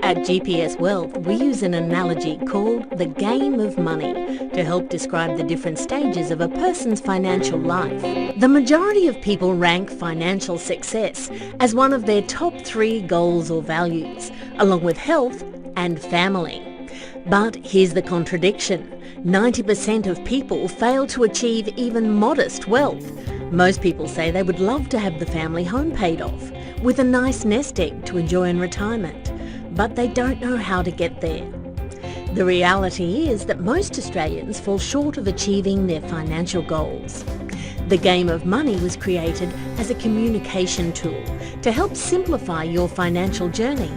At GPS Wealth, we use an analogy called the game of money to help describe the different stages of a person's financial life. The majority of people rank financial success as one of their top 3 goals or values, along with health and family. But here's the contradiction. 90% of people fail to achieve even modest wealth. Most people say they would love to have the family home paid off, with a nice nest egg to enjoy in retirement, but they don't know how to get there. The reality is that most Australians fall short of achieving their financial goals. The game of money was created as a communication tool to help simplify your financial journey.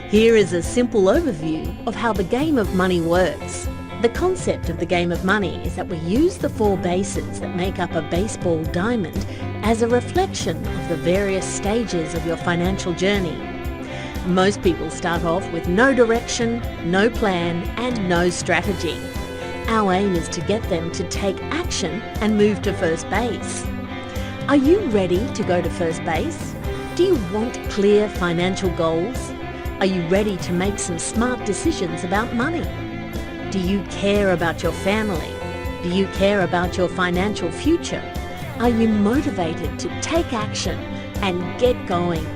Here is a simple overview of how the game of money works. The concept of the game of money is that we use the 4 bases that make up a baseball diamond as a reflection of the various stages of your financial journey. Most people start off with no direction, no plan, and no strategy. Our aim is to get them to take action and move to first base. Are you ready to go to first base? Do you want clear financial goals? Are you ready to make some smart decisions about money? Do you care about your family? Do you care about your financial future? Are you motivated to take action and get going?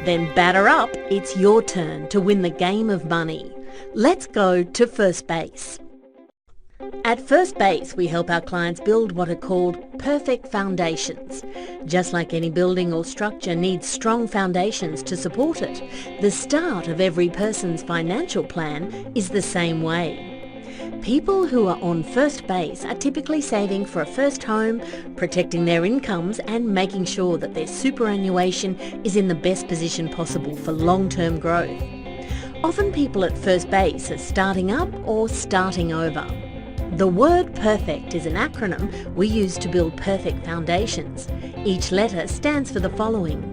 Then batter up, it's your turn to win the game of money. Let's go to first base. At first base, we help our clients build what are called perfect foundations. Just like any building or structure needs strong foundations to support it, the start of every person's financial plan is the same way. People who are on first base are typically saving for a first home, protecting their incomes and making sure that their superannuation is in the best position possible for long-term growth. Often people at first base are starting up or starting over. The word perfect is an acronym we use to build perfect foundations. Each letter stands for the following.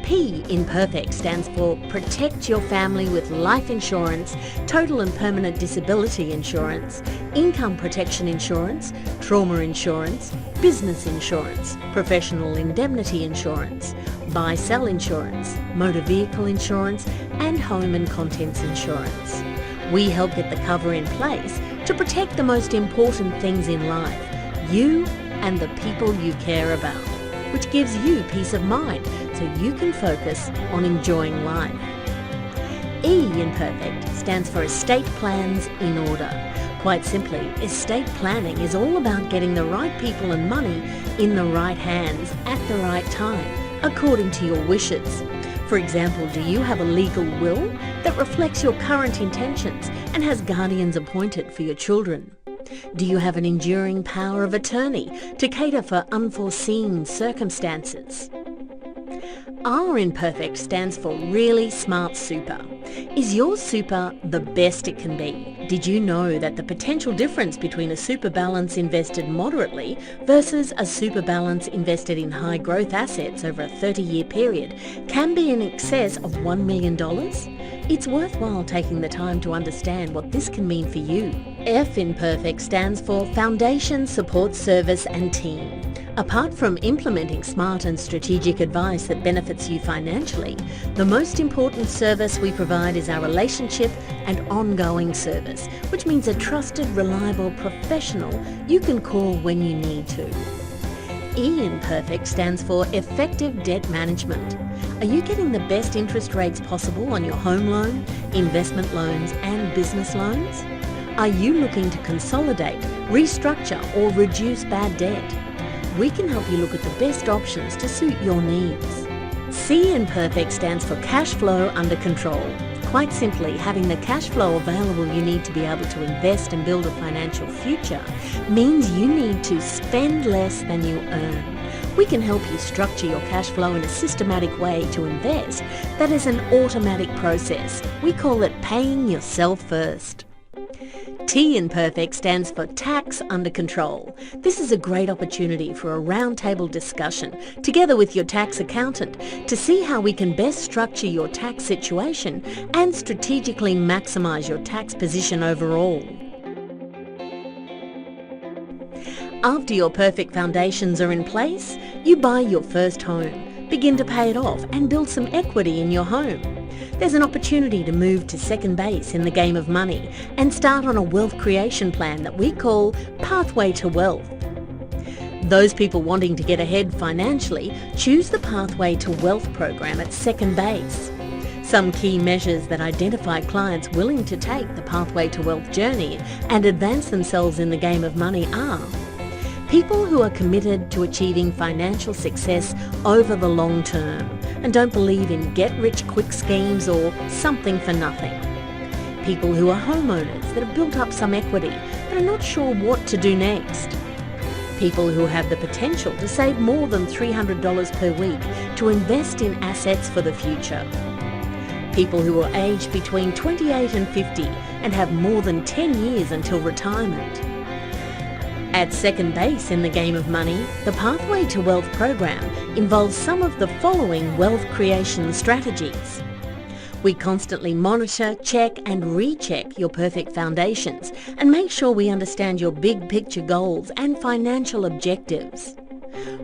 P in perfect stands for protect your family with life insurance, total and permanent disability insurance, income protection insurance, trauma insurance, business insurance, professional indemnity insurance, buy-sell insurance, motor vehicle insurance, and home and contents insurance. We help get the cover in place to protect the most important things in life, you and the people you care about, which gives you peace of mind so you can focus on enjoying life. E in perfect stands for estate plans in order. Quite simply, estate planning is all about getting the right people and money in the right hands at the right time, according to your wishes. For example, do you have a legal will that reflects your current intentions and has guardians appointed for your children? Do you have an enduring power of attorney to cater for unforeseen circumstances? R in perfect stands for really smart super. Is your super the best it can be? Did you know that the potential difference between a super balance invested moderately versus a super balance invested in high growth assets over a 30-year period can be in excess of $1 million? It's worthwhile taking the time to understand what this can mean for you. F in perfect stands for Foundation, Support Service and Team. Apart from implementing smart and strategic advice that benefits you financially, the most important service we provide is our relationship and ongoing service, which means a trusted, reliable professional you can call when you need to. E in perfect stands for Effective Debt Management. Are you getting the best interest rates possible on your home loan, investment loans and business loans? Are you looking to consolidate, restructure or reduce bad debt? We can help you look at the best options to suit your needs. C in perfect stands for Cash Flow Under Control. Quite simply, having the cash flow available you need to be able to invest and build a financial future means you need to spend less than you earn. We can help you structure your cash flow in a systematic way to invest that is an automatic process. We call it paying yourself first. T in perfect stands for Tax Under Control. This is a great opportunity for a roundtable discussion together with your tax accountant to see how we can best structure your tax situation and strategically maximise your tax position overall. After your perfect foundations are in place, you buy your first home, begin to pay it off and build some equity in your home. there's an opportunity to move to second base in the game of money and start on a wealth creation plan that we call Pathway to Wealth. Those people wanting to get ahead financially choose the Pathway to Wealth program at second base. Some key measures that identify clients willing to take the Pathway to Wealth journey and advance themselves in the game of money are people who are committed to achieving financial success over the long term and don't believe in get-rich-quick schemes or something for nothing. People who are homeowners that have built up some equity but are not sure what to do next. People who have the potential to save more than $300 per week to invest in assets for the future. People who are aged between 28 and 50 and have more than 10 years until retirement. At second base in the game of money, the Pathway to Wealth program involves some of the following wealth creation strategies. We constantly monitor, check and recheck your perfect foundations and make sure we understand your big picture goals and financial objectives.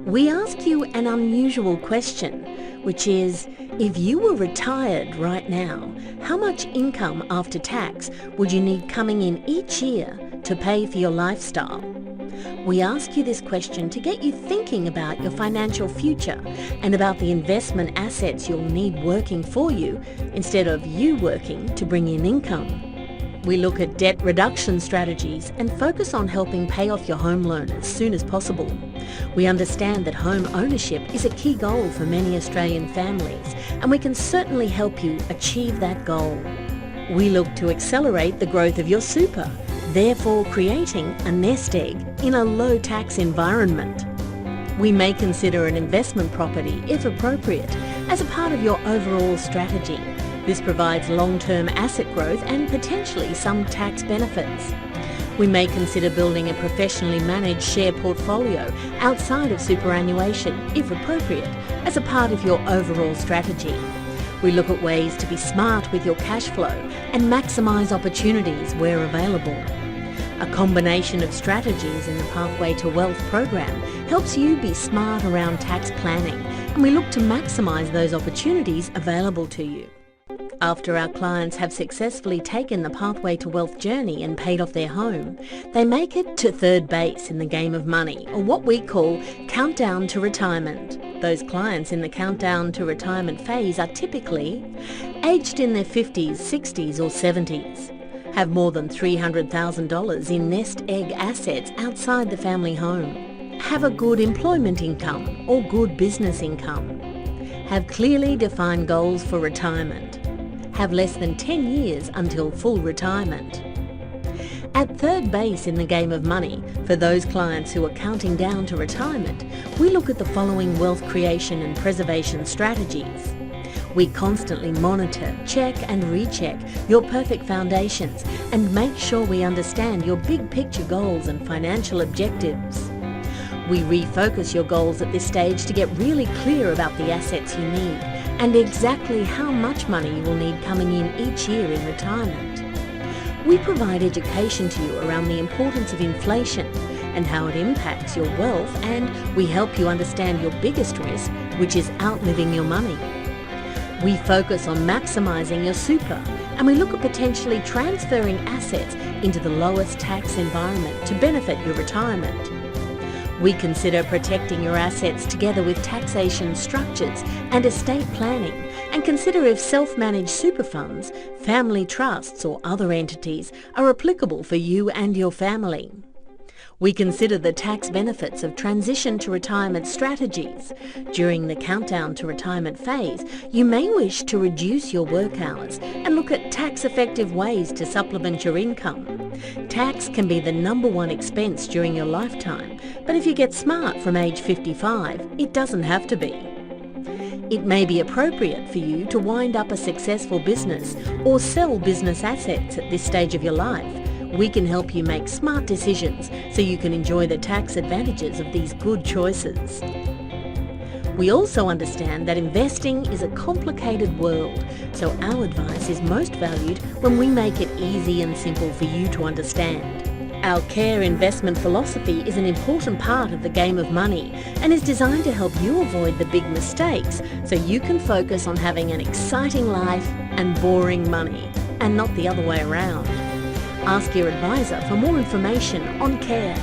We ask you an unusual question, which is, if you were retired right now, how much income after tax would you need coming in each year to pay for your lifestyle? We ask you this question to get you thinking about your financial future and about the investment assets you'll need working for you instead of you working to bring in income. We look at debt reduction strategies and focus on helping pay off your home loan as soon as possible. We understand that home ownership is a key goal for many Australian families, and we can certainly help you achieve that goal. We look to accelerate the growth of your super, therefore creating a nest egg in a low-tax environment. We may consider an investment property, if appropriate, as a part of your overall strategy. This provides long-term asset growth and potentially some tax benefits. We may consider building a professionally managed share portfolio outside of superannuation, if appropriate, as a part of your overall strategy. We look at ways to be smart with your cash flow and maximise opportunities where available. A combination of strategies in the Pathway to Wealth program helps you be smart around tax planning, and we look to maximise those opportunities available to you. After our clients have successfully taken the Pathway to Wealth journey and paid off their home, they make it to third base in the game of money, or what we call countdown to retirement. Those clients in the countdown to retirement phase are typically aged in their 50s, 60s or 70s, have more than $300,000 in nest egg assets outside the family home, have a good employment income or good business income, have clearly defined goals for retirement, have less than 10 years until full retirement. At third base in the game of money, for those clients who are counting down to retirement, we look at the following wealth creation and preservation strategies. We constantly monitor, check and recheck your perfect foundations and make sure we understand your big picture goals and financial objectives. We refocus your goals at this stage to get really clear about the assets you need and exactly how much money you will need coming in each year in retirement. We provide education to you around the importance of inflation and how it impacts your wealth, and we help you understand your biggest risk, which is outliving your money. We focus on maximising your super, and we look at potentially transferring assets into the lowest tax environment to benefit your retirement. We consider protecting your assets together with taxation structures and estate planning, and consider if self-managed super funds, family trusts or other entities are applicable for you and your family. We consider the tax benefits of transition to retirement strategies. During the countdown to retirement phase, you may wish to reduce your work hours and look at tax-effective ways to supplement your income. Tax can be the #1 expense during your lifetime, but if you get smart from age 55, it doesn't have to be. It may be appropriate for you to wind up a successful business or sell business assets at this stage of your life. We can help you make smart decisions so you can enjoy the tax advantages of these good choices. We also understand that investing is a complicated world, so our advice is most valued when we make it easy and simple for you to understand. Our care investment philosophy is an important part of the game of money and is designed to help you avoid the big mistakes so you can focus on having an exciting life and boring money, and not the other way around. Ask your advisor for more information on care.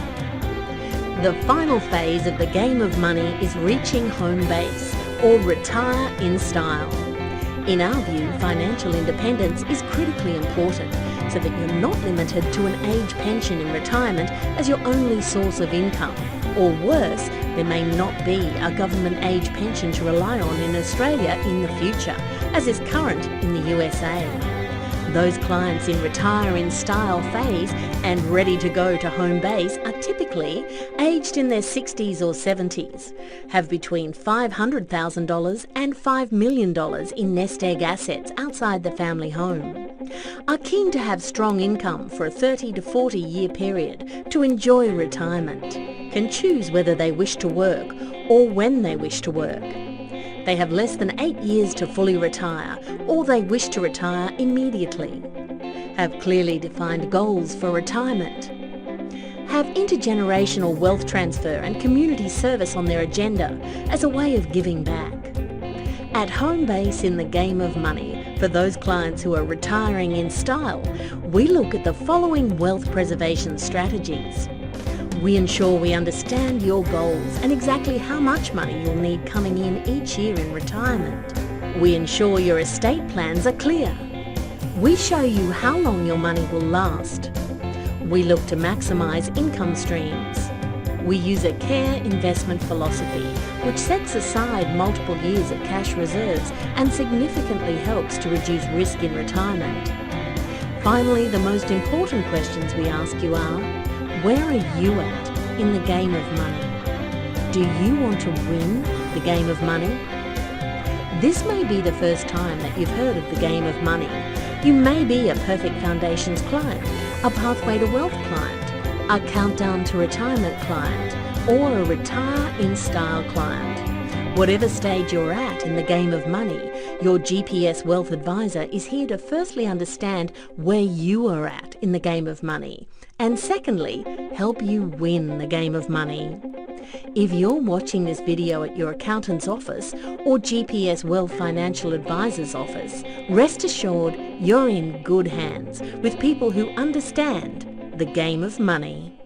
The final phase of the game of money is reaching home base, or retire in style. In our view, financial independence is critically important so that you're not limited to an age pension in retirement as your only source of income. Or worse, there may not be a government age pension to rely on in Australia in the future, as is current in the USA. Those clients in retire in style phase and ready to go to home base are typically aged in their 60s or 70s, have between $500,000 and $5 million in nest egg assets outside the family home, are keen to have strong income for a 30 to 40 year period to enjoy retirement, can choose whether they wish to work or when they wish to work. They have less than 8 years to fully retire, or they wish to retire immediately. Have clearly defined goals for retirement. Have intergenerational wealth transfer and community service on their agenda as a way of giving back. At home base in the game of money, for those clients who are retiring in style, we look at the following wealth preservation strategies. We ensure we understand your goals and exactly how much money you'll need coming in each year in retirement. We ensure your estate plans are clear. We show you how long your money will last. We look to maximise income streams. We use a care investment philosophy which sets aside multiple years of cash reserves and significantly helps to reduce risk in retirement. Finally, the most important questions we ask you are: where are you at in the game of money? Do you want to win the game of money? This may be the first time that you've heard of the game of money. You may be a Perfect Foundations client, a Pathway to Wealth client, a Countdown to Retirement client, or a Retire in Style client. Whatever stage you're at in the game of money, your GPS Wealth Advisor is here to firstly understand where you are at in the game of money, and secondly, help you win the game of money. If you're watching this video at your accountant's office or GPS Wealth Financial Advisor's office, rest assured you're in good hands with people who understand the game of money.